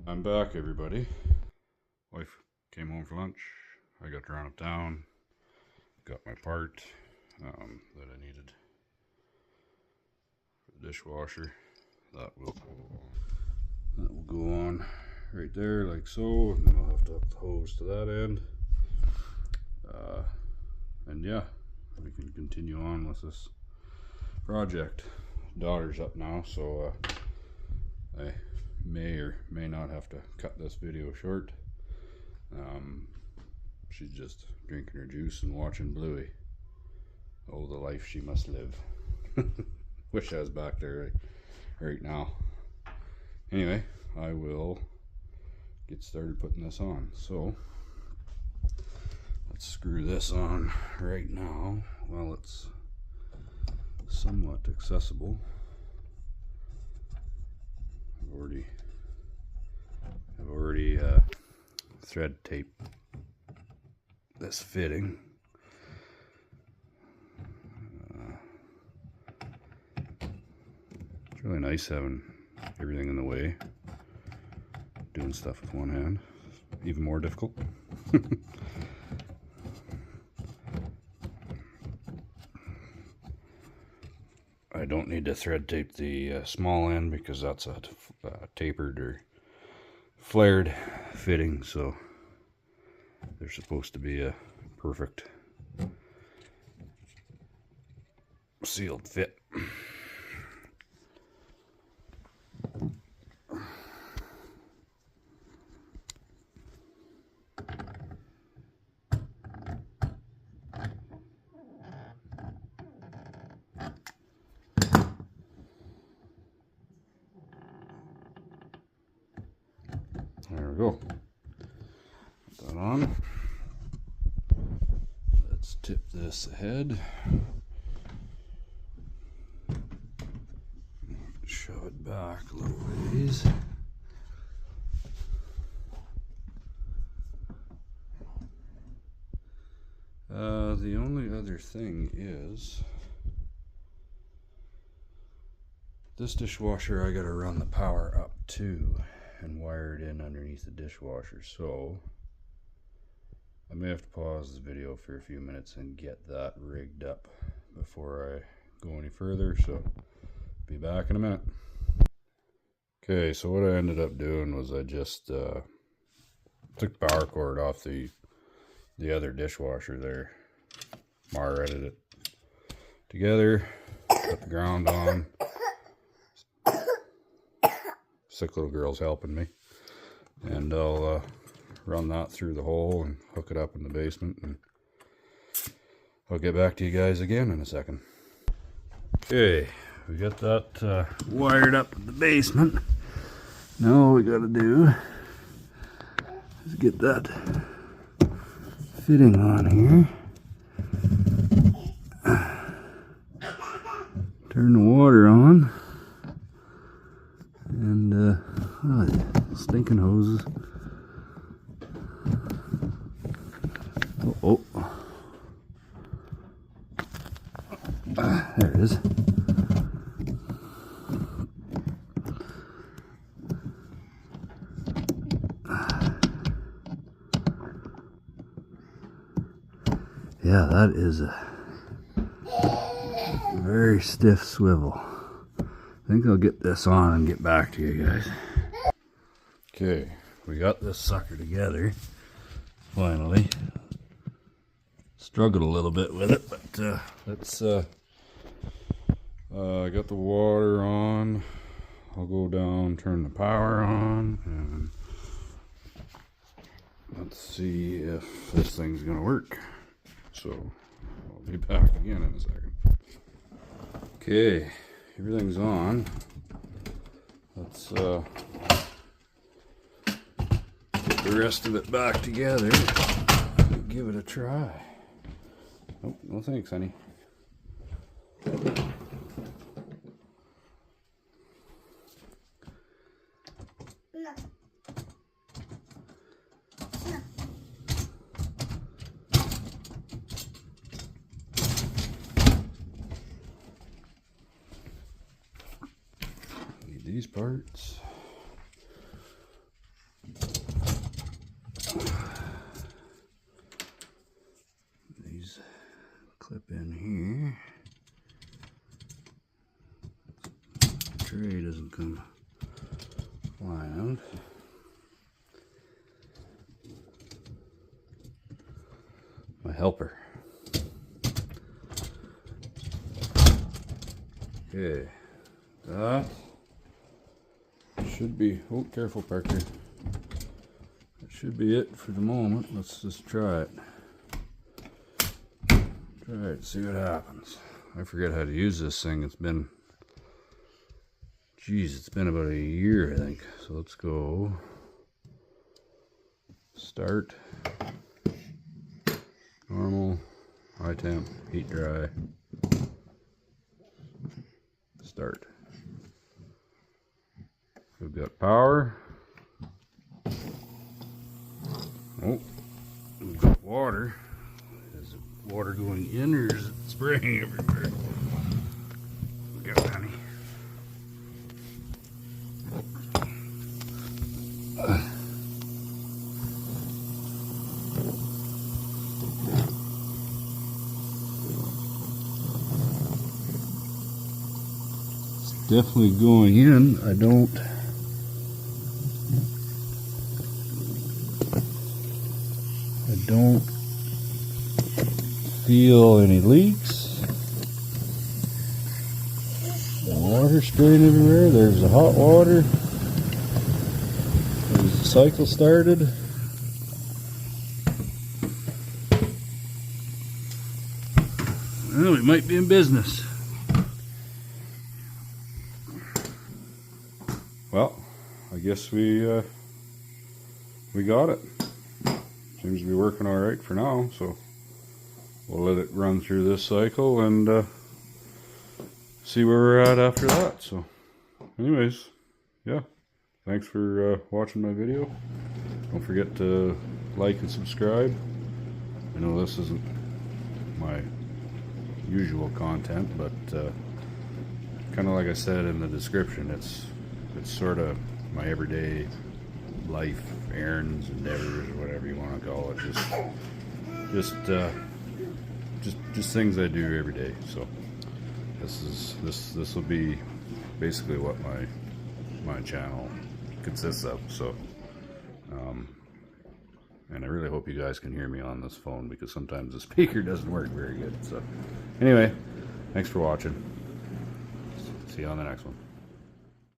I'm back, everybody. Wife came home for lunch. I got around of town. Got my part that I needed for the dishwasher. That will go on right there, like so. And then I'll have to hook the hose to that end. And yeah, we can continue on with this project. Daughter's up now, so I may or may not have to cut this video short. She's just drinking her juice and watching Bluey. Oh, the life she must live. Wish I was back there right now. Anyway, I will get started putting this on. So let's screw this on right now while it's somewhat accessible. I've already thread taped this fitting. It's really nice having everything in the way. Doing stuff with one hand, even more difficult. I don't need to thread tape the small end because that's a tapered or flared fitting, so they're supposed to be a perfect sealed fit. There we go. Put that on. Let's tip this ahead. Shove it back a little ways. The only other thing is this dishwasher I gotta run the power up to and wire it in underneath the dishwasher, so I may have to pause the video for a few minutes and get that rigged up before I go any further, so be back in a minute. Okay, so what I ended up doing was I just took the power cord off the other dishwasher there, marretted it together, put the ground on. Sick little girl's helping me, and I'll run that through the hole and hook it up in the basement, and I'll get back to you guys again in a second. Okay, we got that wired up in the basement. Now all we gotta do is get that fitting on here. Turn the water on. And oh, stinking hoses. Oh, there it is. Yeah, that is a very stiff swivel. I think I'll get this on and get back to you guys. Okay, we got this sucker together, finally. Struggled a little bit with it, but let's, I got the water on. I'll go down, turn the power on, and let's see if this thing's gonna work. So, I'll be back again in a second. Okay. Everything's on. Let's get the rest of it back together and give it a try. Oh, no thanks, honey. No. These parts. spray doesn't come flying out. My helper. Okay, that should be, oh careful Parker, that should be it for the moment. Let's just try it. Try it, see what happens. I forget how to use this thing. It's been, geez, it's been about a year I think. So let's go start, normal, high temp, heat dry. Start. We've got power. Oh, we've got water. Is it water going in or is it spraying everywhere? Look out, honey. Definitely going in. I don't feel any leaks. The water spraying everywhere. There's the hot water. There's the cycle started. Well, we might be in business. Well, I guess we got it. Seems to be working all right for now, so we'll let it run through this cycle and see where we're at after that. So anyways, yeah, thanks for watching my video. Don't forget to like and subscribe. I know this isn't my usual content, but kind of like I said in the description, it's sort of my everyday life, errands, endeavors, or whatever you want to call it. Just things I do every day. So this will be basically what my channel consists of. So and I really hope you guys can hear me on this phone, because sometimes the speaker doesn't work very good. So anyway, thanks for watching. See you on the next one.